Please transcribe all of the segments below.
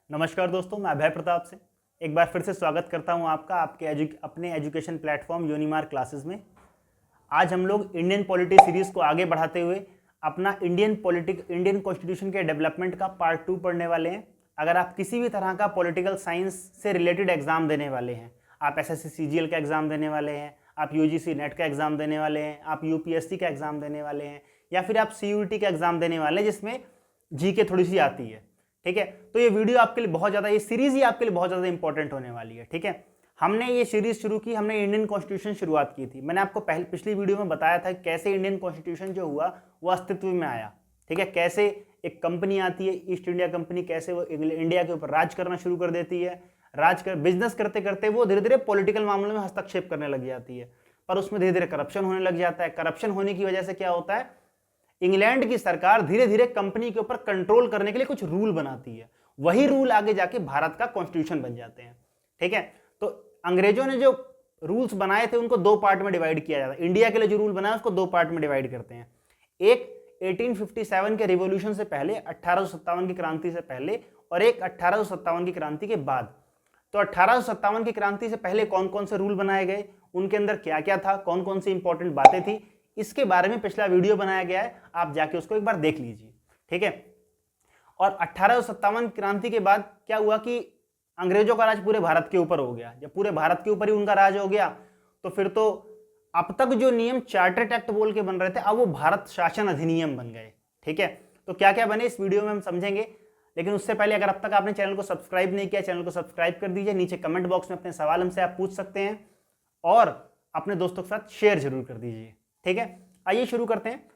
नमस्कार दोस्तों, मैं अभय प्रताप से एक बार फिर से स्वागत करता हूं आपका आपके अपने एजुकेशन प्लेटफॉर्म यूनिमार क्लासेस में। आज हम लोग इंडियन पॉलिटी सीरीज़ को आगे बढ़ाते हुए अपना इंडियन कॉन्स्टिट्यूशन के डेवलपमेंट का पार्ट 2 पढ़ने वाले हैं। अगर आप किसी भी तरह का पॉलिटिकल साइंस से रिलेटेड एग्जाम देने वाले हैं, आप एसएससी सीजीएल का एग्ज़ाम देने वाले हैं, आप यूजीसी नेट का एग्ज़ाम देने वाले हैं, आप यूपीएससी का एग्ज़ाम देने वाले हैं, या फिर आप सीयूईटी का एग्ज़ाम देने वाले हैं जिसमें जीके थोड़ी सी आती है, ठीक है, तो ये वीडियो आपके लिए बहुत ज़्यादा, ये सीरीज़ ही आपके लिए बहुत ज़्यादा इंपॉर्टेंट होने वाली है। ठीक है, हमने ये सीरीज़ शुरू की, हमने इंडियन कॉन्स्टिट्यूशन शुरुआत की थी। मैंने आपको पिछली वीडियो में बताया था कैसे इंडियन कॉन्स्टिट्यूशन जो हुआ वो अस्तित्व में आया। ठीक है, कैसे एक कंपनी आती है ईस्ट इंडिया कंपनी, कैसे वो इंडिया के ऊपर राज करना शुरू कर देती है, बिजनेस करते करते वो धीरे धीरे पॉलिटिकल मामलों में हस्तक्षेप करने लग जाती है, पर उसमें धीरे धीरे करप्शन होने लग जाता है। करप्शन होने की वजह से क्या होता है, इंग्लैंड की सरकार धीरे धीरे कंपनी के ऊपर कंट्रोल करने के लिए कुछ रूल बनाती है, वही रूल आगे जाके भारत का कॉन्स्टिट्यूशन बन जाते हैं। ठीक है, तो अंग्रेजों ने जो रूल्स बनाए थे उनको दो पार्ट में डिवाइड किया जाता है। इंडिया के लिए जो रूल बनाया उसको दो पार्ट में डिवाइड करते हैं। एक 1857 के रिवॉल्यूशन से पहले, 1857 की क्रांति से पहले, और एक 1857 की क्रांति के बाद। तो 1857 की क्रांति से पहले कौन कौन से रूल बनाए गए, उनके अंदर क्या क्या था, कौन कौन सी इंपॉर्टेंट बातें थी, इसके बारे में पिछला वीडियो बनाया गया है, आप जाके उसको एक बार देख लीजिए। ठीक है, और 1857 क्रांति के बाद क्या हुआ कि अंग्रेजों का राज पूरे भारत के ऊपर हो गया। जब पूरे भारत के ऊपर ही उनका राज हो गया तो फिर तो अब तक जो नियम चार्टर्ड एक्ट बोल के बन रहे थे, अब वो भारत शासन अधिनियम बन गए। ठीक है, तो क्या क्या बने इस वीडियो में हम समझेंगे, लेकिन उससे पहले अगर अब तक आपने चैनल को सब्सक्राइब नहीं किया, चैनल को सब्सक्राइब कर दीजिए। नीचे कमेंट बॉक्स में अपने सवाल हमसे आप पूछ सकते हैं और अपने दोस्तों के साथ शेयर जरूर कर दीजिए। ठीक है, आइए शुरू करते हैं।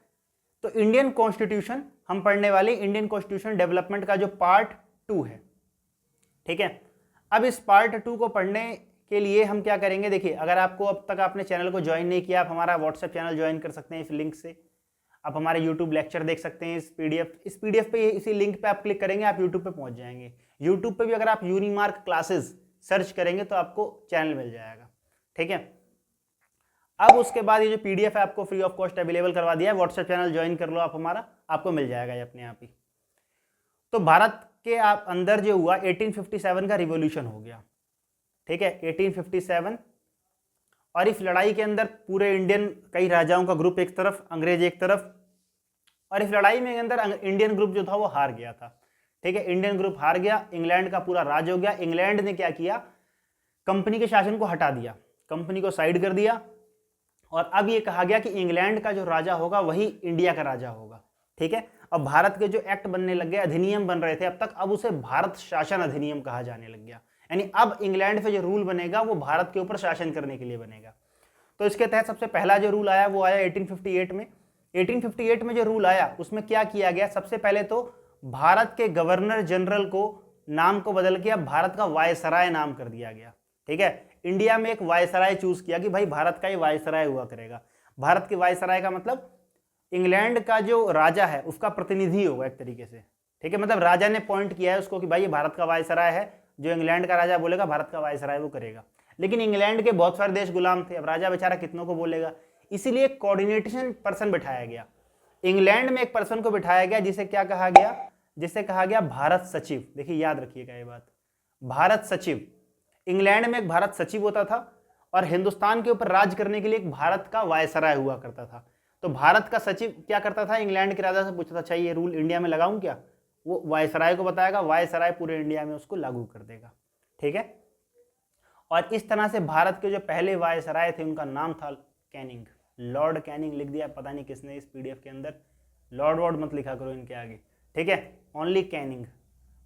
तो इंडियन कॉन्स्टिट्यूशन हम पढ़ने वाले, इंडियन कॉन्स्टिट्यूशन डेवलपमेंट का जो पार्ट 2 है। ठीक है, अब इस पार्ट 2 को पढ़ने के लिए हम क्या करेंगे, देखिए, अगर आपको अब तक आपने चैनल को ज्वाइन नहीं किया, आप हमारा व्हाट्सएप चैनल ज्वाइन कर सकते हैं इस लिंक से। आप हमारे यूट्यूब लेक्चर देख सकते हैं इस पीडीएफ पे, इसी लिंक पे आप क्लिक करेंगे, आप यूट्यूब पे पहुंच जाएंगे। यूट्यूब पे भी अगर आप यूनिमार्क क्लासेस सर्च करेंगे तो आपको चैनल मिल जाएगा। ठीक है, अब उसके बाद ये जो पीडीएफ है आपको फ्री ऑफ कॉस्ट अवेलेबल करवा दिया है, व्हाट्सएप चैनल ज्वाइन कर लो आप हमारा, आपको मिल जाएगा ये अपने आप ही। तो भारत के आप अंदर जो हुआ 1857 का रिवॉल्यूशन हो गया। ठीक है, 1857, और इस लड़ाई के अंदर पूरे इंडियन कई राजाओं का ग्रुप एक तरफ, अंग्रेज एक तरफ, और इस लड़ाई में अंदर इंडियन ग्रुप जो था वो हार गया था। ठीक है, इंडियन ग्रुप हार गया, इंग्लैंड का पूरा राज हो गया। इंग्लैंड ने क्या किया, कंपनी के शासन को हटा दिया, कंपनी को साइड कर दिया, और अब ये कहा गया कि इंग्लैंड का जो राजा होगा वही इंडिया का राजा होगा। ठीक है, अब भारत के जो एक्ट बनने लग गए, अधिनियम बन रहे थे अब तक, अब उसे भारत शासन अधिनियम कहा जाने लग गया। यानी अब इंग्लैंड पे जो रूल बनेगा वो भारत के ऊपर शासन करने के लिए बनेगा। तो इसके तहत सबसे पहला जो रूल आया वो आया 1858 में। 1858 में जो रूल आया उसमें क्या किया गया, सबसे पहले तो भारत के गवर्नर जनरल को नाम को बदल के अब भारत का वायसराय नाम कर दिया गया। ठीक है, इंडिया में एक वायसराय चूज किया कि भाई भारत का ही वायसराय हुआ करेगा। भारत के वायसराय का मतलब इंग्लैंड का जो राजा है उसका प्रतिनिधि होगा एक तरीके से। ठीक है, मतलब राजा ने पॉइंट किया है उसको कि भाई ये भारत का वायसराय है, जो इंग्लैंड का राजा बोलेगा भारत का वायसराय वो करेगा। लेकिन इंग्लैंड के बहुत सारे देश गुलाम थे, अब राजा बेचारा कितनों को बोलेगा, इसीलिए कोऑर्डिनेशन पर्सन बिठाया गया। इंग्लैंड में एक पर्सन को बिठाया गया जिसे क्या कहा गया, जिसे कहा गया भारत सचिव। देखिए याद रखिएगा ये बात, भारत सचिव। इंग्लैंड में एक भारत सचिव होता था और हिंदुस्तान के ऊपर राज करने के लिए एक भारत का वायसराय हुआ करता था। तो भारत का सचिव क्या करता था, इंग्लैंड के राजा से पूछता था चाहिए रूल इंडिया में लगाऊं क्या, वो वायसराय को बताएगा, वायसराय पूरे इंडिया में उसको लागू कर देगा। ठीक है, और इस तरह से भारत के जो पहले वायसराय थे उनका नाम था कैनिंग, लॉर्ड कैनिंग लिख दिया, पता नहीं किसने इस पीडीएफ के अंदर, लॉर्ड वॉर्ड मत लिखा करो इनके आगे। ठीक है, ओनली कैनिंग,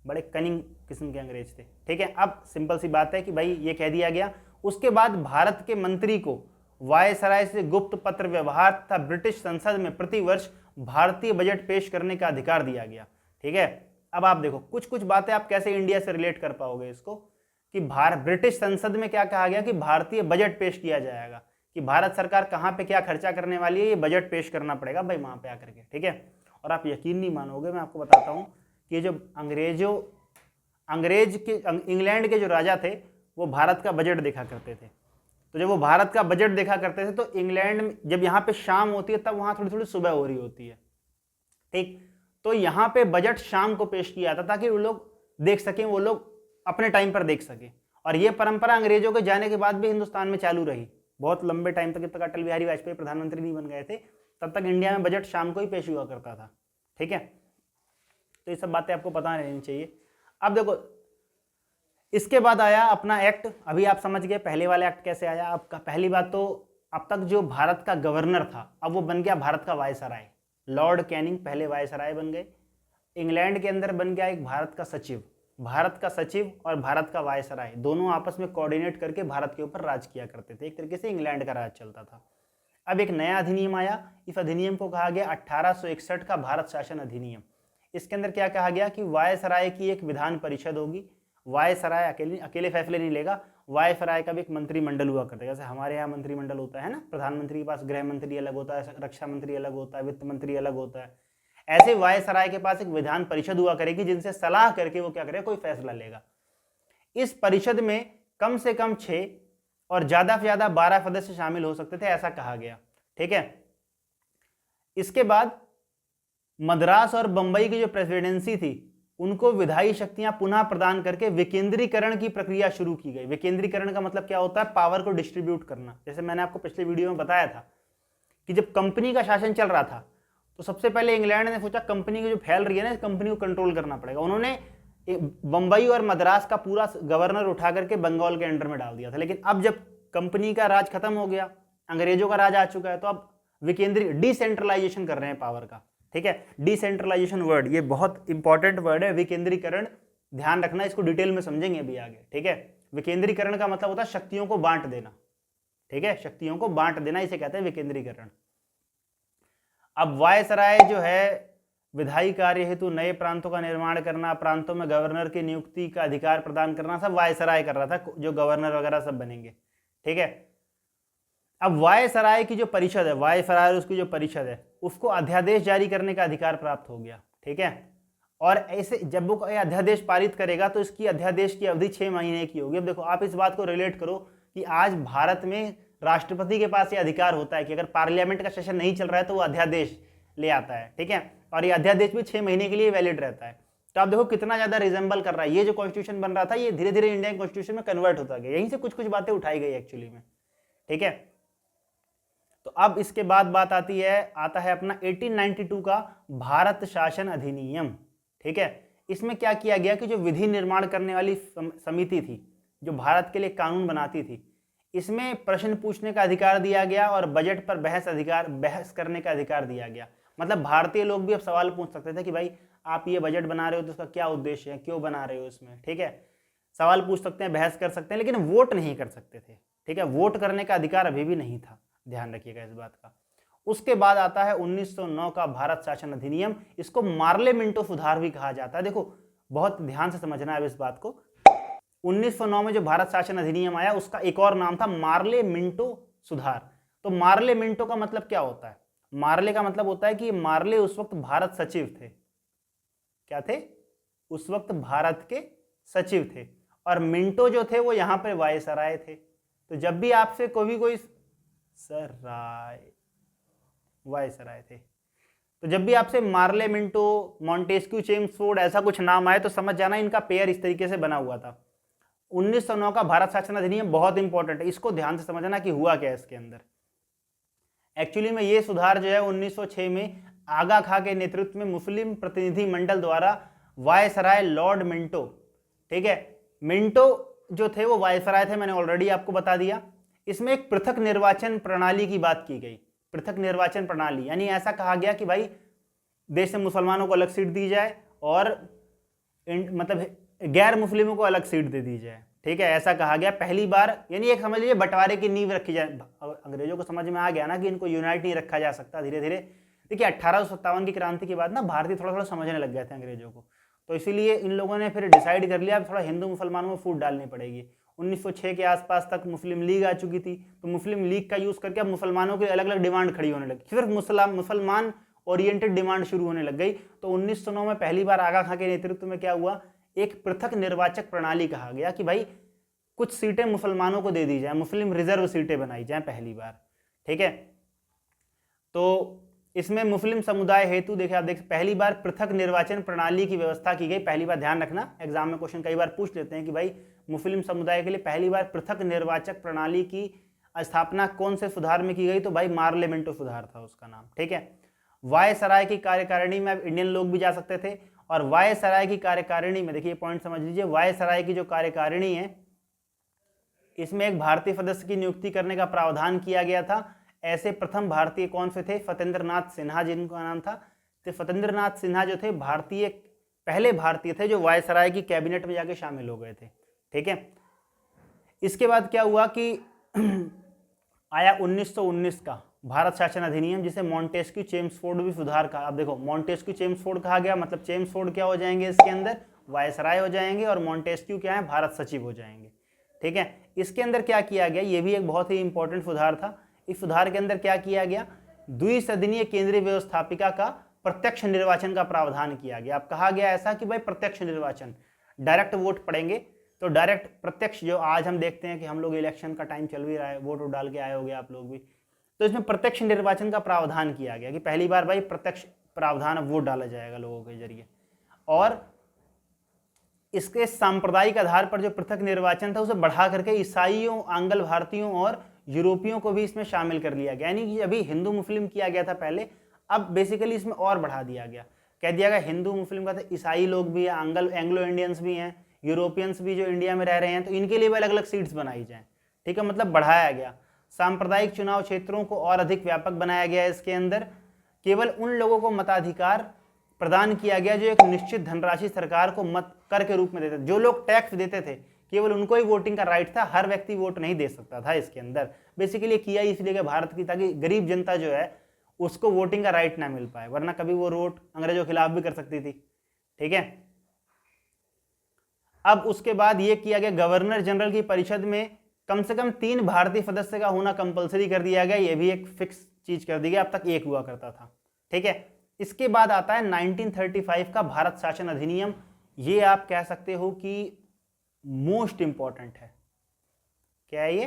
बड़े कनिंग किस्म के अंग्रेज थे। ठीक है, अब सिंपल सी बात है कि भाई ये कह दिया गया। उसके बाद भारत के मंत्री को वायसराय से गुप्त पत्र व्यवहार तथा ब्रिटिश संसद में प्रतिवर्ष भारतीय बजट पेश करने का अधिकार दिया गया। ठीक है, अब आप देखो कुछ कुछ बातें आप कैसे इंडिया से रिलेट कर पाओगे इसको, कि ब्रिटिश संसद में क्या कहा गया कि भारतीय बजट पेश किया जाएगा, कि भारत सरकार कहाँ पे क्या खर्चा करने वाली है ये बजट पेश करना पड़ेगा भाई वहां पे आकर के। ठीक है, और आप यकीन नहीं मानोगे, मैं आपको बताता हूँ कि जो इंग्लैंड के जो राजा थे वो भारत का बजट देखा करते थे। तो जब वो भारत का बजट देखा करते थे तो इंग्लैंड में जब यहाँ पे शाम होती है तब वहाँ थोड़ी थोड़ी सुबह हो रही होती है। ठीक, तो यहाँ पे बजट शाम को पेश किया जाता ताकि वो लोग देख सकें, वो लोग अपने टाइम पर देख सकें। और ये परंपरा अंग्रेजों के जाने के बाद भी हिंदुस्तान में चालू रही बहुत लंबे टाइम तक। जब तक अटल बिहारी वाजपेयी प्रधानमंत्री नहीं बन गए थे तब तक इंडिया में बजट शाम को ही पेश हुआ करता था। ठीक है, तो ये सब बातें आपको पता रहनी चाहिए। अब देखो, इसके बाद आया अपना एक्ट। अभी आप समझ गए पहले वाला एक्ट कैसे आया। आपका पहली बात तो अब तक जो भारत का गवर्नर था अब वो बन गया भारत का वायसराय। लॉर्ड कैनिंग पहले वायसराय बन गए। इंग्लैंड के अंदर बन गया एक भारत का सचिव। भारत का सचिव और भारत का वायसराय दोनों आपस में कोऑर्डिनेट करके भारत के ऊपर राज किया करते थे। एक तरीके से इंग्लैंड का राज चलता था। अब एक नया अधिनियम आया। इस अधिनियम को कहा गया 1861 का भारत शासन अधिनियम। इसके अंदर क्या कहा गया कि वायसराय की एक विधान परिषद होगी। वायसराय अकेले फैसले नहीं लेगा, वायसराय का भी एक मंत्रिमंडल हुआ करता है। जैसे हमारे यहाँ मंत्रिमंडल होता है ना, प्रधानमंत्री के पास गृह मंत्री अलग होता है, रक्षा मंत्री अलग होता है, वित्त मंत्री अलग होता है। ऐसे वायसराय के पास एक विधान परिषद हुआ करेगी जिनसे सलाह करके वो क्या करेगा, कोई फैसला लेगा। इस परिषद में कम से कम 6 और ज्यादा से ज्यादा 12 सदस्य शामिल हो सकते थे, ऐसा कहा गया। ठीक है, इसके बाद मद्रास और बंबई की जो प्रेसिडेंसी थी उनको विधायी शक्तियां पुनः प्रदान करके विकेंद्रीकरण की प्रक्रिया शुरू की गई। विकेंद्रीकरण का मतलब क्या होता है, पावर को डिस्ट्रीब्यूट करना। जैसे मैंने आपको पिछले वीडियो में बताया था कि जब कंपनी का शासन चल रहा था तो सबसे पहले इंग्लैंड ने सोचा कंपनी की जो फैल रही है ना, इस कंपनी को कंट्रोल करना पड़ेगा। उन्होंने बंबई और मद्रास का पूरा गवर्नर उठा करके बंगाल के अंडर में डाल दिया था। लेकिन अब जब कंपनी का राज खत्म हो गया, अंग्रेजों का राज आ चुका है, तो अब डिसेंट्रलाइजेशन कर रहे हैं पावर का। ठीक है, डिसेंट्रलाइजेशन वर्ड ये बहुत इंपॉर्टेंट वर्ड है, विकेंद्रीकरण। ध्यान रखना, इसको डिटेल में समझेंगे अभी आगे। ठीक है, विकेंद्रीकरण का मतलब होता है शक्तियों को बांट देना। ठीक है, शक्तियों को बांट देना, इसे कहते हैं विकेंद्रीकरण। अब वायसराय जो है विधायी कार्य हेतु नए प्रांतों का निर्माण करना, प्रांतों में गवर्नर की नियुक्ति का अधिकार प्रदान करना, सब वायसराय कर रहा था, जो गवर्नर वगैरह सब बनेंगे। ठीक है, अब वायसराय की जो परिषद है, वायसराय उसकी जो परिषद है, उसको अध्यादेश जारी करने का अधिकार प्राप्त हो गया। ठीक है, और ऐसे जब वो अध्यादेश पारित करेगा तो इसकी अध्यादेश की अवधि 6 महीने की होगी। अब देखो, आप इस बात को रिलेट करो कि आज भारत में राष्ट्रपति के पास ये अधिकार होता है कि अगर पार्लियामेंट का सेशन नहीं चल रहा है तो वो अध्यादेश ले आता है। ठीक है, और ये अध्यादेश भी 6 महीने के लिए वैलिड रहता है। तो आप देखो कितना ज्यादा रिजेंबल कर रहा है। ये जो कॉन्स्टिट्यूशन बन रहा था ये धीरे धीरे इंडियन कॉन्स्टिट्यूशन में कन्वर्ट होता गया। यहीं से कुछ कुछ बातें उठाई गई एक्चुअली में। ठीक है, तो अब इसके बाद बात आता है अपना 1892 का भारत शासन अधिनियम। ठीक है, इसमें क्या किया गया कि जो विधि निर्माण करने वाली समिति थी, जो भारत के लिए कानून बनाती थी, इसमें प्रश्न पूछने का अधिकार दिया गया और बजट पर बहस करने का अधिकार दिया गया। मतलब भारतीय लोग भी अब सवाल पूछ सकते थे कि भाई आप ये बजट बना रहे हो तो उसका क्या उद्देश्य है, क्यों बना रहे हो इसमें। ठीक है, सवाल पूछ सकते हैं, बहस कर सकते हैं, लेकिन वोट नहीं कर सकते थे। ठीक है, वोट करने का अधिकार अभी भी नहीं था, ध्यान रखिएगा इस बात का। उसके बाद आता है 1909 का भारत शासन अधिनियम। इसको मार्ले मिंटो सुधार भी कहा जाता है। देखो बहुत ध्यान से समझना है इस बात को। 1909 में जो भारत शासन अधिनियम आया उसका एक और नाम था मार्ले मिंटो सुधार। तो मार्ले मिंटो का मतलब क्या होता है, मार्ले का मतलब होता है कि मार्ले उस वक्त भारत सचिव थे। क्या थे, उस वक्त भारत के सचिव थे, और मिंटो जो थे वो यहां पर वायसराय थे। तो जब भी आपसे कोई वायसराय थे, तो जब भी आपसे मार्ले मिंटो, मॉन्टेस्क्यू, चेम्सफोर्ड ऐसा कुछ नाम आए तो समझ जाना इनका पेयर इस तरीके से बना हुआ था। 1909 का भारत शासन अधिनियम बहुत इंपॉर्टेंट है, इसको ध्यान से समझना कि हुआ क्या इसके अंदर। एक्चुअली में ये सुधार जो है 1906 में आगा खां के नेतृत्व में मुस्लिम प्रतिनिधि मंडल द्वारा वायसराय लॉर्ड मिंटो, ठीक है, मिंटो जो थे वो वायसराय थे, मैंने ऑलरेडी आपको बता दिया। इसमें एक पृथक निर्वाचन प्रणाली की बात की गई। पृथक निर्वाचन प्रणाली यानी ऐसा कहा गया कि भाई देश में मुसलमानों को अलग सीट दी जाए और मतलब गैर मुस्लिमों को अलग सीट दे दी जाए। ठीक है, ऐसा कहा गया पहली बार। यानी एक समझ लीजिए बंटवारे की नींव रखी जाए। अंग्रेजों को समझ में आ गया ना कि इनको यूनाइट नहीं रखा जा सकता। धीरे धीरे देखिए 1857 की क्रांति के बाद ना भारतीय थोड़ा थोड़ा समझने लग गए थे अंग्रेजों को, तो इसीलिए इन लोगों ने फिर डिसाइड कर लिया अब थोड़ा हिंदू मुसलमानों में फूट डालनी पड़ेगी। 1906 के आसपास तक मुस्लिम लीग आ चुकी थी, तो मुस्लिम लीग का यूज करके अब मुसलमानों की अलग अलग डिमांड खड़ी होने लगी, सिर्फ मुसलमान ओरिएंटेड डिमांड शुरू होने लग गई। तो 1909 में पहली बार आगा खां के नेतृत्व में क्या हुआ, एक पृथक निर्वाचक प्रणाली कहा गया कि भाई कुछ सीटें मुसलमानों को दे दी जाए, मुस्लिम रिजर्व सीटें बनाई जाए पहली बार। ठीक है, तो इसमें मुस्लिम समुदाय हेतु देखिए, आप देख पहली बार पृथक निर्वाचन प्रणाली की व्यवस्था की गई। पहली बार ध्यान रखना, एग्जाम में क्वेश्चन कई बार पूछ लेते हैं कि भाई मुस्लिम समुदाय के लिए पहली बार पृथक निर्वाचक प्रणाली की स्थापना कौन से सुधार में की गई, तो भाई मार्लियामेंटो सुधार था उसका नाम, ठीक है। वायसराय की कार्यकारिणी में अब इंडियन लोग भी जा सकते थे, और वायसराय की कार्यकारिणी में देखिए पॉइंट समझ लीजिए, वायसराय की जो कार्यकारिणी है इसमें एक भारतीय सदस्य की नियुक्ति करने का प्रावधान किया गया था। ऐसे प्रथम भारतीय कौन से थे? सत्येंद्र नाथ सिन्हा जिनका नाम था। तो सत्येंद्र नाथ सिन्हा जो थे पहले भारतीय थे जो वायसराय की कैबिनेट में जाके शामिल हो गए थे, ठीक है। इसके बाद क्या हुआ कि आया 1919 का भारत शासन अधिनियम, जिसे मॉन्टेस्क्यू चेम्सफोर्ड भी सुधार कहा। अब देखो मॉन्टेस्क्यू चेम्सफोर्ड कहा गया, मतलब चेम्सफोर्ड क्या हो जाएंगे इसके अंदर? वायसराय हो जाएंगे, और मॉन्टेस्क्यू क्या है? भारत सचिव हो जाएंगे, ठीक है। इसके अंदर क्या किया गया, ये भी एक बहुत ही इंपॉर्टेंट सुधार था। इस सुधार के अंदर क्या किया गया? द्विसदनीय केंद्रीय व्यवस्थापिका का प्रत्यक्ष निर्वाचन का प्रावधान किया गया। अब कहा गया ऐसा कि भाई प्रत्यक्ष निर्वाचन, डायरेक्ट वोट पड़ेंगे, तो डायरेक्ट प्रत्यक्ष, जो आज हम देखते हैं कि हम लोग इलेक्शन का टाइम चल भी रहा है, वोट डाल के आए होंगे आप लोग भी, तो इसमें प्रत्यक्ष निर्वाचन का प्रावधान किया गया कि पहली बार भाई प्रत्यक्ष प्रावधान अब वोट डाला जाएगा लोगों के जरिए। और इसके सांप्रदायिक आधार पर जो पृथक निर्वाचन था उसे बढ़ा करके ईसाइयों, आंग्ल भारतीयों और यूरोपियों को भी इसमें शामिल कर लिया गया। यानी कि अभी हिंदू मुस्लिम किया गया था पहले, अब बेसिकली इसमें और बढ़ा दिया गया, कह दिया गया हिंदू मुस्लिम का, तो ईसाई लोग भी हैं, एंग्लो इंडियंस भी हैं, यूरोपियंस भी जो इंडिया में रह रहे हैं, तो इनके लिए भी अलग अलग सीट्स बनाई जाएं, ठीक है, मतलब बढ़ाया गया। सांप्रदायिक चुनाव क्षेत्रों को और अधिक व्यापक बनाया गया। इसके अंदर केवल उन लोगों को मताधिकार प्रदान किया गया जो एक निश्चित धनराशि सरकार को मत कर के रूप में देते थे। जो लोग टैक्स देते थे केवल उनको ही वोटिंग का राइट था, हर व्यक्ति वोट नहीं दे सकता था। इसके अंदर बेसिकली किया इसलिए कि भारत की, ताकि गरीब जनता जो है उसको वोटिंग का राइट ना मिल पाए, वरना कभी वो वोट अंग्रेजों के खिलाफ भी कर सकती थी, ठीक है। अब उसके बाद ये किया गया, गवर्नर जनरल की परिषद में कम से कम 3 भारतीय सदस्य का होना कंपलसरी कर दिया गया। ये भी एक फिक्स चीज कर दी गई, अब तक एक हुआ करता था, ठीक है। इसके बाद आता है 1935 का भारत शासन अधिनियम। ये आप कह सकते हो कि मोस्ट इंपॉर्टेंट है। क्या है ये?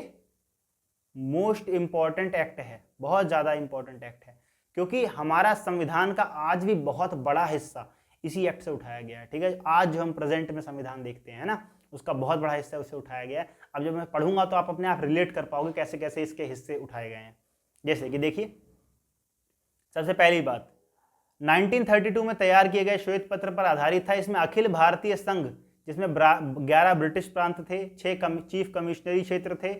मोस्ट इंपॉर्टेंट एक्ट है, बहुत ज्यादा इंपॉर्टेंट एक्ट है, क्योंकि हमारा संविधान का आज भी बहुत बड़ा हिस्सा इसी एक्ट से उठाया गया है, ठीक है। आज जो हम प्रेजेंट में संविधान देखते हैं ना, उसका बहुत बड़ा हिस्सा उससे उठाया गया है। अब जब मैं पढ़ूंगा तो आप अपने आप रिलेट कर पाओगे कैसे कैसे इसके हिस्से उठाए गए हैं। जैसे कि देखिए, सबसे पहली बात 1932 में तैयार किए गए श्वेत पत्र पर आधारित था। इसमें अखिल भारतीय संघ, जिसमें 11 ब्रिटिश प्रांत थे, 6 चीफ कमिश्नरी क्षेत्र थे,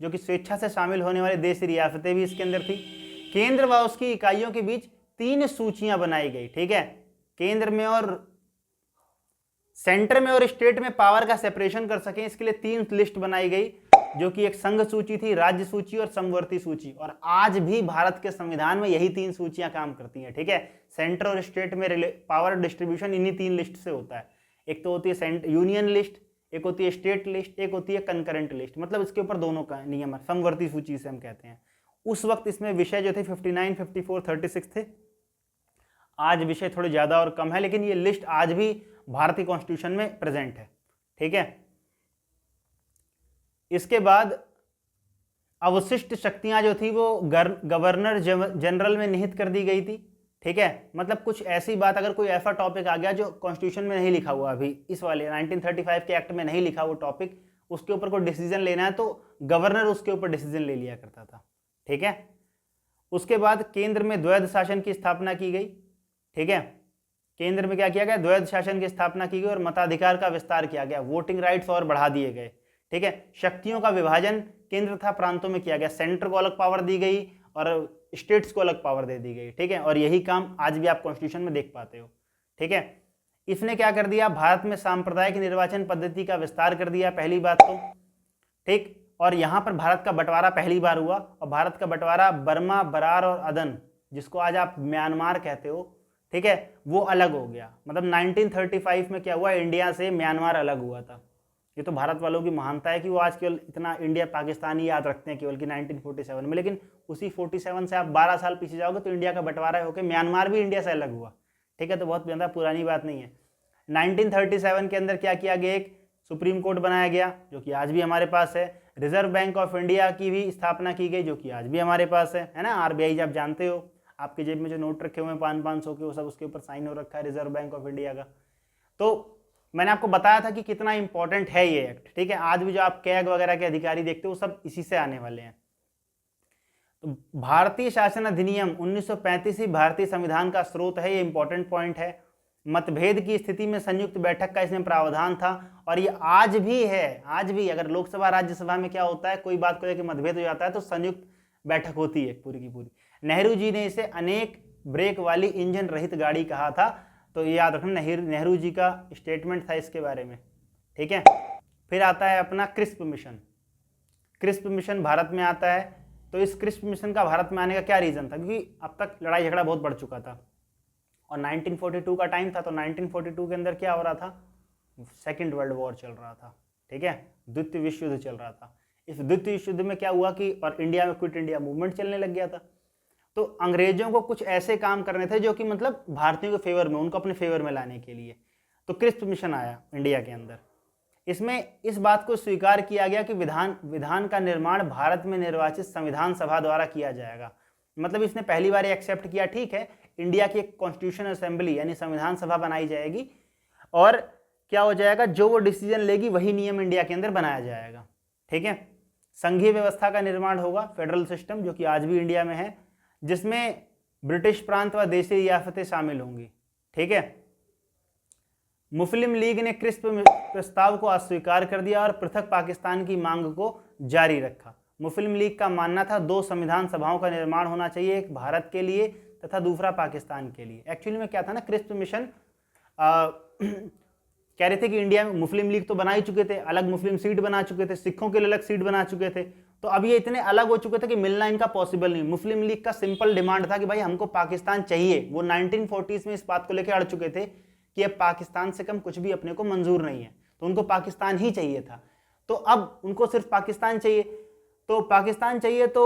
जो कि स्वेच्छा से शामिल होने वाले देश रियासतें भी इसके अंदर थी। केंद्र व उसकी इकाइयों के बीच 3 सूचियां बनाई गई, ठीक है। केंद्र में और सेंटर में और स्टेट में पावर का सेपरेशन कर सकें, इसके लिए 3 लिस्ट बनाई गई, जो कि एक संघ सूची थी, राज्य सूची और समवर्ती सूची। और आज भी भारत के संविधान में यही 3 सूचियां काम करती हैं, ठीक है। सेंटर और स्टेट में पावर डिस्ट्रीब्यूशन इन्हीं 3 लिस्ट से होता है। एक तो होती है यूनियन लिस्ट, एक होती है स्टेट लिस्ट, एक होती है कंकरेंट लिस्ट, मतलब इसके ऊपर दोनों का नियम है, समवर्ती सूची से हम कहते हैं। उस वक्त इसमें विषय जो थे 59, 54, 36 थे। आज विषय थोड़े ज्यादा और कम है, लेकिन ये लिस्ट आज भी भारतीय कॉन्स्टिट्यूशन में प्रेजेंट है, ठीक है। इसके बाद अवशिष्ट शक्तियां जो थी वो गवर्नर जनरल में निहित कर दी गई थी, ठीक है। मतलब कुछ ऐसी बात, अगर कोई ऐसा टॉपिक आ गया जो कॉन्स्टिट्यूशन में नहीं लिखा हुआ, अभी इस वाले 1935 के एक्ट में नहीं लिखा वो टॉपिक, उसके ऊपर कोई डिसीजन लेना है तो गवर्नर उसके ऊपर डिसीजन ले लिया करता था, ठीक है। उसके बाद केंद्र में द्वैध शासन की स्थापना की गई, ठीक है। केंद्र में क्या किया गया? द्वैध शासन की स्थापना की गई और मताधिकार का विस्तार किया गया, वोटिंग राइट्स और बढ़ा दिए गए, ठीक है। शक्तियों का विभाजन केंद्र तथा प्रांतों में किया गया, सेंटर को अलग पावर दी गई और स्टेट्स को अलग पावर दे दी गई, ठीक है। और यही काम आज भी आप कॉन्स्टिट्यूशन में देख पाते हो, ठीक है। इसने क्या कर दिया? भारत में सांप्रदायिक निर्वाचन पद्धति का विस्तार कर दिया, पहली बात तो, ठीक। और यहाँ पर भारत का बंटवारा पहली बार हुआ, और भारत का बंटवारा बर्मा, बरार और अदन, जिसको आज आप म्यांमार कहते हो, ठीक है, वो अलग हो गया। मतलब 1935 में क्या हुआ? इंडिया से म्यांमार अलग हुआ था। ये तो भारत वालों की महानता है कि वो आज केवल इतना इंडिया पाकिस्तान ही याद रखते हैं केवल कि 1947 में, लेकिन उसी 47 से आप 12 साल पीछे जाओगे तो इंडिया का बंटवारा होकर म्यांमार भी इंडिया से अलग हुआ, ठीक है। तो बहुत ज़्यादा पुरानी बात नहीं है। 1937 के अंदर क्या किया गया? एक सुप्रीम कोर्ट बनाया गया, जो कि आज भी हमारे पास है। रिजर्व बैंक ऑफ इंडिया की भी स्थापना की गई, जो कि आज भी हमारे पास है ना। RBI आप जानते हो, आपके जेब में जो नोट रखे हुए हैं 500-500 के, वो सब उसके ऊपर साइन हो रखा है रिजर्व बैंक ऑफ इंडिया का। तो मैंने आपको बताया था कि कितना इंपॉर्टेंट है ये एक्ट, ठीक है। आज भी जो आप कैग वगैरह के अधिकारी देखते हो वो सब इसी से आने वाले हैं। तो भारतीय शासन अधिनियम 1935 ही भारतीय संविधान का स्रोत है, ये इंपॉर्टेंट पॉइंट है। मतभेद की स्थिति में संयुक्त बैठक का इसमें प्रावधान था और ये आज भी है। आज भी अगर लोकसभा राज्यसभा में क्या होता है, कोई बात को लेकर मतभेद हो जाता है तो संयुक्त बैठक होती है पूरी की पूरी। नेहरू जी ने इसे अनेक ब्रेक वाली इंजन रहित गाड़ी कहा था, तो ये याद रखना नेहरू जी का स्टेटमेंट था इसके बारे में, ठीक है। फिर आता है अपना crisp mission. Crisp mission Bharat में आता है। तो इस क्रिस्प मिशन का भारत में आने का क्या रीज़न था, क्योंकि अब तक लड़ाई झगड़ा बहुत बढ़ चुका था और 1942 का टाइम था। तो 1942 के अंदर क्या हो रहा था, सेकेंड वर्ल्ड वॉर चल रहा था, ठीक है, द्वितीय विश्व युद्ध चल रहा था। इस द्वितीय विश्व युद्ध में क्या हुआ कि और इंडिया में क्विट इंडिया मूवमेंट चलने लग गया था। तो अंग्रेजों को कुछ ऐसे काम करने थे जो कि मतलब भारतीयों के फेवर में, उनको अपने फेवर में लाने के लिए। तो क्रिस्प मिशन आया इंडिया के अंदर। इसमें इस बात को स्वीकार किया गया कि विधान का निर्माण भारत में निर्वाचित संविधान सभा द्वारा किया जाएगा। मतलब इसने पहली बार एक्सेप्ट किया, ठीक है, इंडिया की एक कॉन्स्टिट्यूशन असेंबली यानी संविधान सभा बनाई जाएगी और क्या हो जाएगा, जो वो डिसीजन लेगी वही नियम इंडिया के अंदर बनाया जाएगा, ठीक है। संघीय व्यवस्था का निर्माण होगा, फेडरल सिस्टम, जो कि आज भी इंडिया में है, जिसमें ब्रिटिश प्रांत व देशी रियासतें शामिल होंगी, ठीक है। मुस्लिम लीग ने क्रिस्प प्रस्ताव को अस्वीकार कर दिया और पृथक पाकिस्तान की मांग को जारी रखा। मुस्लिम लीग का मानना था 2 संविधान सभाओं का निर्माण होना चाहिए, एक भारत के लिए तथा दूसरा पाकिस्तान के लिए। एक्चुअली में क्या था ना, क्रिस्प मिशन कह रहे थे कि इंडिया में मुस्लिम लीग तो बना ही चुके थे, अलग मुस्लिम सीट बना चुके थे, सिखों के लिए अलग सीट बना चुके थे, तो अब ये इतने अलग हो चुके थे कि मिलना इनका पॉसिबल नहीं। मुस्लिम लीग का सिंपल डिमांड था कि भाई हमको पाकिस्तान चाहिए। वो 1940s में इस बात को लेकर अड़ चुके थे कि अब पाकिस्तान से कम कुछ भी अपने को मंजूर नहीं है, तो उनको पाकिस्तान ही चाहिए था। तो अब उनको सिर्फ पाकिस्तान चाहिए, तो पाकिस्तान चाहिए। तो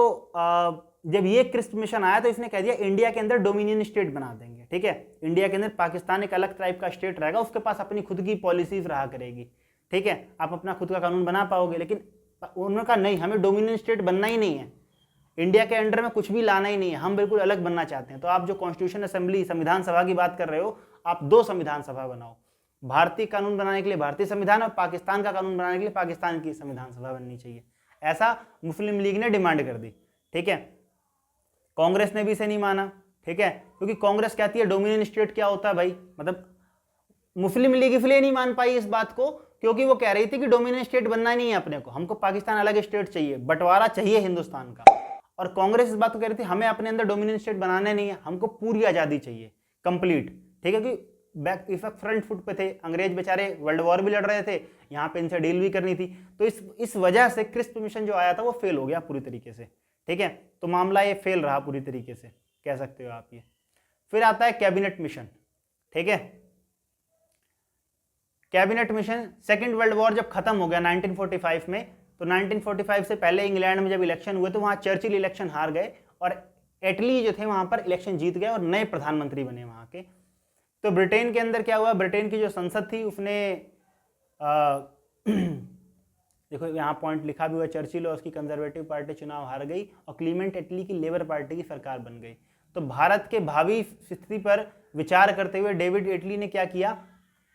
जब ये क्रिस्प मिशन आया तो इसने कह दिया इंडिया के अंदर डोमिनियन स्टेट बना देंगे, ठीक है। इंडिया के अंदर पाकिस्तान एक अलग टाइप का स्टेट रहेगा, उसके पास अपनी खुद की पॉलिसीज रहा करेगी, ठीक है, आप अपना खुद का कानून बना पाओगे। लेकिन उन्होंने कहा नहीं, हमें डोमिनियन स्टेट बनना ही नहीं है, इंडिया के अंडर में कुछ भी लाना ही नहीं है, हम बिल्कुल अलग बनना चाहते हैं। तो आप जो कॉन्स्टिट्यूशन असेंबली संविधान सभा की बात कर रहे हो, आप 2 संविधान सभा बनाओ, भारतीय कानून बनाने के लिए भारतीय संविधान और पाकिस्तान का कानून बनाने के लिए पाकिस्तान की संविधान सभा बननी चाहिए। ऐसा मुस्लिम लीग ने डिमांड कर दी, ठीक है। कांग्रेस ने भी इसे नहीं माना, ठीक है, क्योंकि कांग्रेस कहती है डोमिनियन स्टेट क्या होता है भाई, मतलब मुस्लिम लीग इसलिए नहीं मान पाई इस बात को क्योंकि वो कह रही थी कि डोमिनियन स्टेट बनना ही नहीं है अपने को, हमको पाकिस्तान अलग स्टेट चाहिए, बंटवारा चाहिए हिंदुस्तान का। और कांग्रेस इस बात को कह रही थी हमें अपने अंदर डोमिनियन स्टेट बनाने नहीं है, हमको पूरी आज़ादी चाहिए, कंप्लीट, ठीक है। कि बैक इफेक्ट फ्रंट फुट पे थे, अंग्रेज बेचारे वर्ल्ड वॉर भी लड़ रहे थे, यहाँ पे इनसे डील भी करनी थी। तो इस वजह से क्रिस्प मिशन जो आया था वो फेल हो गया पूरी तरीके से, ठीक है। तो मामला ये फेल रहा पूरी तरीके से, कह सकते हो आप ये। फिर आता है कैबिनेट मिशन, ठीक है। Cabinet mission, second world war जब खत्म हो गया 1945 में, तो 1945 से पहले इंग्लैंड में जब इलेक्शन हुए तो वहाँ चर्चिल इलेक्शन हार गए और एटली जो थे वहाँ पर इलेक्शन जीत गए और नए प्रधानमंत्री बने वहाँ के। तो ब्रिटेन के अंदर क्या हुआ, ब्रिटेन की जो संसद थी उसने देखो यहाँ पॉइंट लिखा भी हुआ, चर्चिल और उसकी कंजर्वेटिव पार्टी चुनाव हार गई और क्लीमेंट एटली की लेबर पार्टी की सरकार बन गई। तो भारत के भावी स्थिति पर विचार करते हुए डेविड एटली ने क्या किया,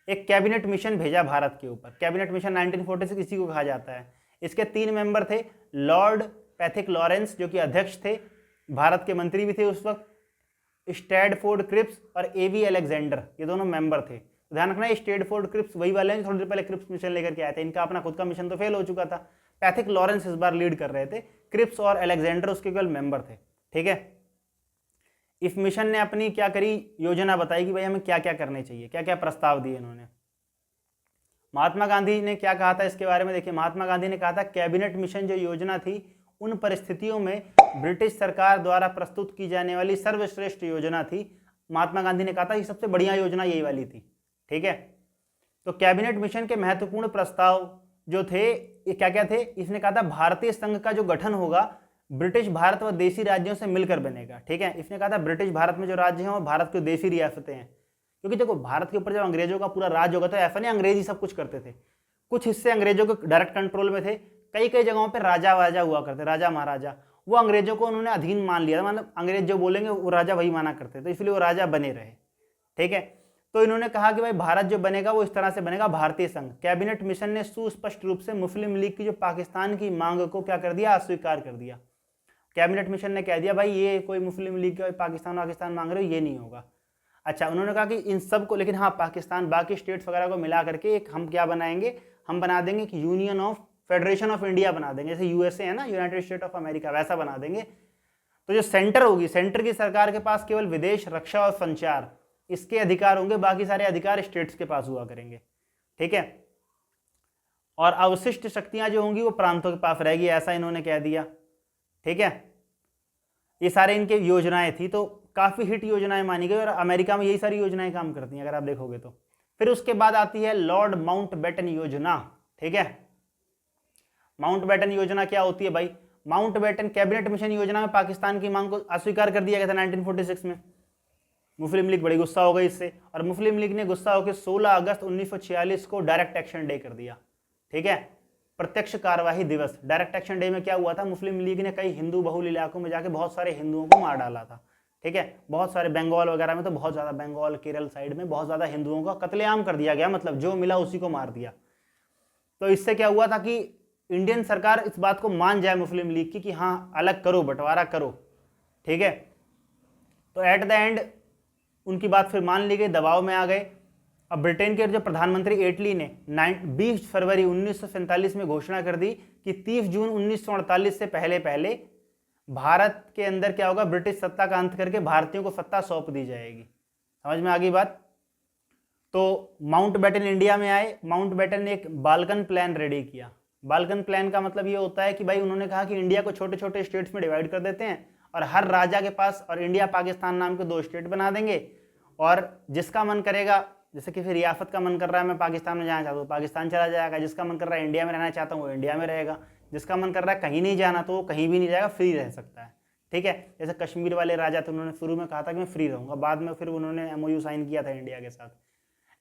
एक कैबिनेट मिशन भेजा भारत के ऊपर। कैबिनेट मिशन 1946 इसी को कहा जाता है। इसके 3 मेंबर थे, लॉर्ड पैथिक लॉरेंस जो कि अध्यक्ष थे, भारत के मंत्री भी थे उस वक्त, स्टैडफोर्ड क्रिप्स और एवी अलेक्जेंडर, ये दोनों मेंबर थे। ध्यान रखना, स्टैडफोर्ड क्रिप्स वही वाले हैं थोड़ी देर पहले क्रिप्स मिशन लेकर के आए थे, इनका अपना खुद का मिशन तो फेल हो चुका था। पैथिक लॉरेंस इस बार लीड कर रहे थे, क्रिप्स और अलेक्जेंडर उसके केवल मेंबर थे, ठीक है। इस मिशन ने अपनी क्या करी, योजना बताई कि भाई हमें क्या क्या करने चाहिए, क्या क्या प्रस्ताव दिए इन्होंने। महात्मा गांधी ने क्या कहा था इसके बारे में, देखिए महात्मा गांधी ने कहा था कैबिनेट मिशन जो योजना थी उन परिस्थितियों में ब्रिटिश सरकार द्वारा प्रस्तुत की जाने वाली सर्वश्रेष्ठ योजना थी। महात्मा गांधी ने कहा था ये सबसे बढ़िया योजना यही वाली थी, ठीक है। तो कैबिनेट मिशन के महत्वपूर्ण प्रस्ताव जो थे ये क्या क्या थे, इसने कहा था भारतीय संघ का जो गठन होगा ब्रिटिश भारत व देशी राज्यों से मिलकर बनेगा, ठीक है। इसने कहा था ब्रिटिश भारत में जो राज्य हैं वो भारत के देशी रियासतें हैं, क्योंकि देखो भारत के ऊपर जब अंग्रेजों का पूरा राज होगा तो ऐसा नहीं अंग्रेजी सब कुछ करते थे, कुछ हिस्से अंग्रेजों के डायरेक्ट कंट्रोल में थे, कई कई जगहों पर राजा वाजा हुआ करते, राजा महाराजा, वो अंग्रेजों को उन्होंने अधीन मान लिया था, मतलब अंग्रेज जो बोलेंगे वो राजा वही माना करते, तो इसलिए वो राजा बने रहे। ठीक है, तो इन्होंने कहा कि भाई भारत जो बनेगा वो इस तरह से बनेगा, भारतीय संघ। कैबिनेट मिशन ने सुस्पष्ट रूप से मुस्लिम लीग की जो पाकिस्तान की मांग को क्या कर दिया, अस्वीकार कर दिया। कैबिनेट मिशन ने कह दिया भाई ये कोई मुस्लिम लीग का पाकिस्तान मांग रहे हो, ये नहीं होगा। अच्छा, उन्होंने कहा कि इन सब को, लेकिन हाँ पाकिस्तान बाकी स्टेट्स वगैरह को मिला करके एक हम क्या बनाएंगे, हम बना देंगे कि union of federation of India बना देंगे, जैसे यूएसए है ना, यूनाइटेड स्टेट ऑफ अमेरिका, वैसा बना देंगे। तो जो सेंटर होगी, सेंटर की सरकार के पास केवल विदेश, रक्षा और संचार इसके अधिकार होंगे, बाकी सारे अधिकार स्टेट्स के पास हुआ करेंगे। ठीक है, और अवशिष्ट शक्तियां जो होंगी वो प्रांतों के पास रहेगी, ऐसा इन्होंने कह दिया। ठीक है, ये सारे इनके योजनाएं थी, तो काफी हिट योजनाएं मानी गई, और अमेरिका में यही सारी योजनाएं काम करती हैं अगर आप देखोगे तो। फिर उसके बाद आती है लॉर्ड माउंटबेटन योजना। ठीक है, माउंटबेटन योजना क्या होती है भाई, माउंटबेटन कैबिनेट मिशन योजना में पाकिस्तान की मांग को अस्वीकार कर दिया गया था 1946 में। मुस्लिम लीग बड़ी गुस्सा हो गई इससे, और मुस्लिम लीग ने गुस्सा होकर 16 अगस्त 1946 को डायरेक्ट एक्शन डे कर दिया। ठीक है, प्रत्यक्ष कार्यवाही दिवस। डायरेक्ट एक्शन डे में क्या हुआ था, मुस्लिम लीग ने कई हिंदू बहुल इलाकों में जाके बहुत सारे हिंदुओं को मार डाला था। ठीक है, बहुत सारे बंगाल वगैरह में तो बहुत ज्यादा, बंगाल केरल साइड में बहुत ज्यादा हिंदुओं का कत्लेआम कर दिया गया, मतलब जो मिला उसी को मार दिया। तो इससे क्या हुआ था कि इंडियन सरकार इस बात को मान जाए मुस्लिम लीग की कि हाँ अलग करो, बंटवारा करो। ठीक है, तो एट द एंड उनकी बात फिर मान ली गई, दबाव में आ गए। अब ब्रिटेन के जो प्रधानमंत्री एटली ने 20 फरवरी 1947 में घोषणा कर दी कि 30 जून 1948 से पहले पहले भारत के अंदर क्या होगा, ब्रिटिश सत्ता का अंत करके भारतीयों को सत्ता सौंप दी जाएगी। समझ में आ गई बात। तो माउंटबेटन इंडिया में आए। माउंटबेटन ने एक बाल्कन प्लान रेडी किया। बाल्कन प्लान का मतलब ये होता है कि भाई उन्होंने कहा कि इंडिया को छोटे छोटे स्टेट्स में डिवाइड कर देते हैं, और हर राजा के पास, और इंडिया पाकिस्तान नाम के 2 स्टेट बना देंगे, और जिसका मन करेगा, जैसे किसी रियासत का मन कर रहा है मैं पाकिस्तान में जाना चाहता हूँ पाकिस्तान चला जाएगा, जिसका मन कर रहा है इंडिया में रहना चाहता हूँ वो इंडिया में रहेगा, जिसका मन कर रहा है कहीं नहीं जाना तो वो कहीं भी नहीं जाएगा, फ्री रह सकता है। ठीक है, जैसे कश्मीर वाले राजा थे, उन्होंने शुरू में कहा था कि मैं फ्री रहूँगा, बाद में फिर उन्होंने MOU साइन किया था इंडिया के साथ।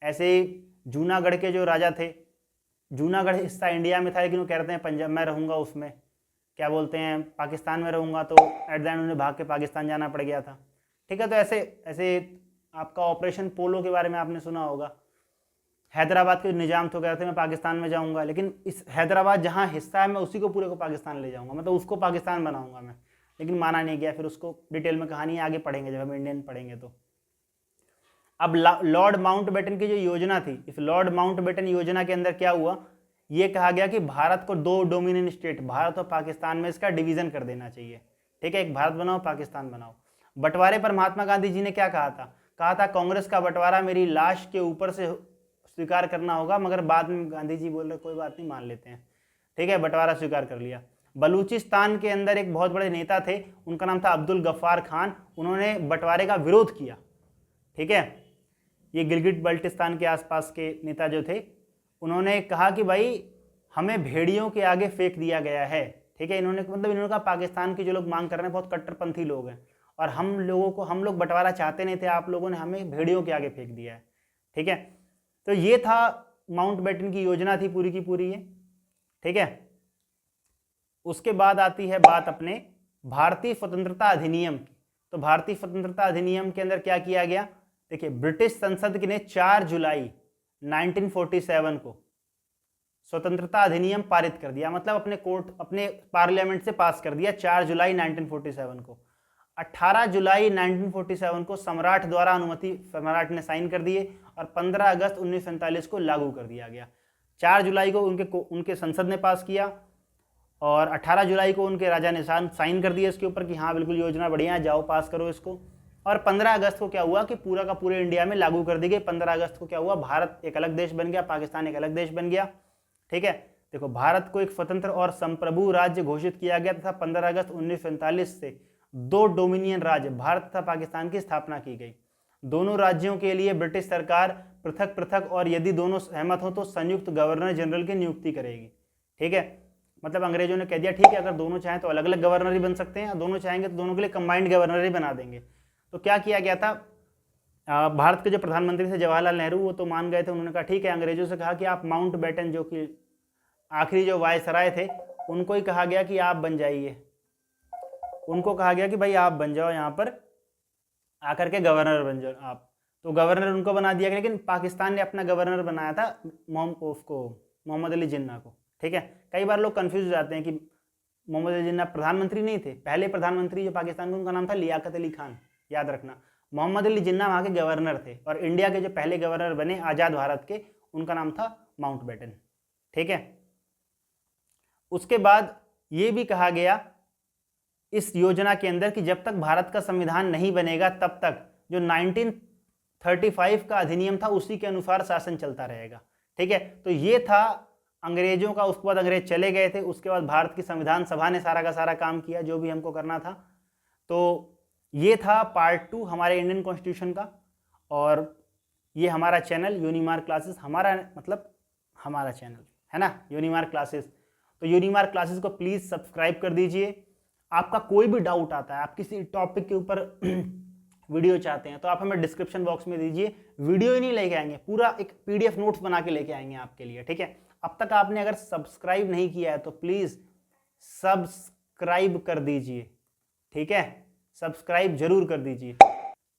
ऐसे ही जूनागढ़ के जो राजा थे, जूनागढ़ हिस्सा इंडिया में था, लेकिन वो कह रहे हैं पंजाब में रहूँगा, उसमें क्या बोलते हैं पाकिस्तान में रहूँगा, तो एट द एंड उन्हें भाग के पाकिस्तान जाना पड़ गया था। ठीक है, तो ऐसे ऐसे आपका ऑपरेशन पोलो के बारे में आपने सुना होगा। हैदराबाद के निजाम तो कहते मैं पाकिस्तान में जाऊंगा, लेकिन इस हैदराबाद जहाँ हिस्सा है मैं उसी को पूरे को पाकिस्तान ले जाऊंगा, मतलब उसको पाकिस्तान बनाऊंगा मैं, लेकिन माना नहीं गया। फिर उसको डिटेल में कहानी आगे पढ़ेंगे जब हम इंडियन पढ़ेंगे तो। अब लॉर्ड माउंटबेटन की जो योजना थी, इस लॉर्ड माउंटबेटन योजना के अंदर क्या हुआ, ये कहा गया कि भारत को 2 डोमिनियन स्टेट, भारत और पाकिस्तान में इसका डिवीजन कर देना चाहिए। ठीक है, एक भारत बनाओ, पाकिस्तान बनाओ। बंटवारे पर महात्मा गांधी जी ने क्या कहा था कांग्रेस का बंटवारा मेरी लाश के ऊपर से स्वीकार करना होगा, मगर बाद में गांधी जी बोल रहे कोई बात नहीं, मान लेते हैं। ठीक है, बंटवारा स्वीकार कर लिया। बलूचिस्तान के अंदर एक बहुत बड़े नेता थे, उनका नाम था अब्दुल गफ्फार खान, उन्होंने बंटवारे का विरोध किया। ठीक है, ये गिलगिट बल्टिस्तान के आसपास के नेता जो थे, उन्होंने कहा कि भाई हमें भेड़ियों के आगे फेंक दिया गया है। ठीक है, इन्होंने कहा पाकिस्तान के जो लोग मांग कर रहे हैं बहुत कट्टरपंथी लोग हैं, और हम लोग बंटवारा चाहते नहीं थे, आप लोगों ने हमें भेड़ियों के आगे फेंक दिया है। ठीक है, तो ये था माउंटबेटन की योजना थी पूरी की पूरी ये। ठीक है, उसके बाद आती है बात अपने भारतीय स्वतंत्रता अधिनियम की। तो भारतीय स्वतंत्रता अधिनियम के अंदर क्या किया गया, देखिए ब्रिटिश संसद ने 4 जुलाई 1947 को स्वतंत्रता अधिनियम पारित कर दिया, मतलब अपने पार्लियामेंट से पास कर दिया 4 जुलाई 1947 को। 18 जुलाई 1947 को सम्राट द्वारा अनुमति, सम्राट ने साइन कर दिए, और 15 अगस्त 1947 को लागू कर दिया गया। 4 जुलाई को उनके संसद ने पास किया, और 18 जुलाई को उनके राजा ने साइन कर दिया इसके ऊपर कि हाँ बिल्कुल योजना बढ़िया है, जाओ पास करो इसको। और 15 अगस्त को क्या हुआ कि पूरा का पूरे इंडिया में लागू कर दी गई। 15 अगस्त को क्या हुआ, भारत एक अलग देश बन गया, पाकिस्तान एक अलग देश बन गया। ठीक है, देखो भारत को एक स्वतंत्र और संप्रभु राज्य घोषित किया गया तथा 15 अगस्त 1947 से 2 डोमिनियन राज्य भारत तथा पाकिस्तान की स्थापना की गई। दोनों राज्यों के लिए ब्रिटिश सरकार पृथक पृथक, और यदि दोनों सहमत हो तो संयुक्त गवर्नर जनरल की नियुक्ति करेगी। ठीक है, मतलब अंग्रेजों ने कह दिया ठीक है, अगर दोनों चाहें तो अलग अलग गवर्नर ही बन सकते हैं, दोनों चाहेंगे तो दोनों के लिए कंबाइंड गवर्नर ही बना देंगे। तो क्या किया गया था, भारत के जो प्रधानमंत्री थे जवाहरलाल नेहरू, वो तो मान गए थे। उन्होंने कहा ठीक है, अंग्रेजों से कहा कि आप माउंटबेटन जो कि आखिरी जो वायसराय थे, उनको ही कहा गया कि आप बन जाइए उनको कहा गया कि भाई आप बन जाओ यहाँ पर आकर के गवर्नर बन जाओ आप। तो गवर्नर उनको बना दिया गया, लेकिन पाकिस्तान ने अपना गवर्नर बनाया था मोहम्मद अली जिन्ना को। ठीक है, कई बार लोग कंफ्यूज हो जाते हैं कि मोहम्मद अली जिन्ना प्रधानमंत्री नहीं थे। पहले प्रधानमंत्री जो पाकिस्तान के, उनका नाम था लियाकत अली खान, याद रखना। मोहम्मद अली जिन्ना वहाँ के गवर्नर थे, और इंडिया के जो पहले गवर्नर बने आज़ाद भारत के, उनका नाम था माउंटबेटन। ठीक है, उसके बाद ये भी कहा गया इस योजना के अंदर कि जब तक भारत का संविधान नहीं बनेगा तब तक जो 1935 का अधिनियम था उसी के अनुसार शासन चलता रहेगा। ठीक है, तो ये था अंग्रेजों का। उसके बाद अंग्रेज चले गए थे, उसके बाद भारत की संविधान सभा ने सारा का सारा काम किया जो भी हमको करना था। तो ये था पार्ट 2 हमारे इंडियन कॉन्स्टिट्यूशन का। और ये हमारा चैनल यूनिमार क्लासेस, हमारा मतलब हमारा चैनल है ना, यूनिमार क्लासेस। तो यूनिमार क्लासेस को प्लीज़ सब्सक्राइब कर दीजिए। आपका कोई भी डाउट आता है, आप किसी टॉपिक के ऊपर वीडियो चाहते हैं, तो आप हमें डिस्क्रिप्शन बॉक्स में दीजिए। वीडियो ही नहीं लेके आएंगे, पूरा एक PDF नोट्स बना के लेके आएंगे आपके लिए। ठीक है, अब तक आपने अगर सब्सक्राइब नहीं किया है तो प्लीज़ सब्सक्राइब कर दीजिए। ठीक है, सब्सक्राइब जरूर कर दीजिए,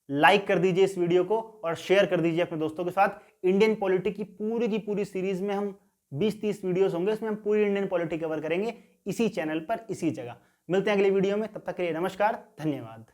लाइक कर दीजिए इस वीडियो को, और शेयर कर दीजिए अपने दोस्तों के साथ। इंडियन पॉलिटी की पूरी सीरीज में हम 20-30 वीडियोस होंगे, उसमें हम पूरी इंडियन पॉलिटी कवर करेंगे इसी चैनल पर, इसी जगह। मिलते हैं अगली वीडियो में, तब तक के लिए नमस्कार, धन्यवाद।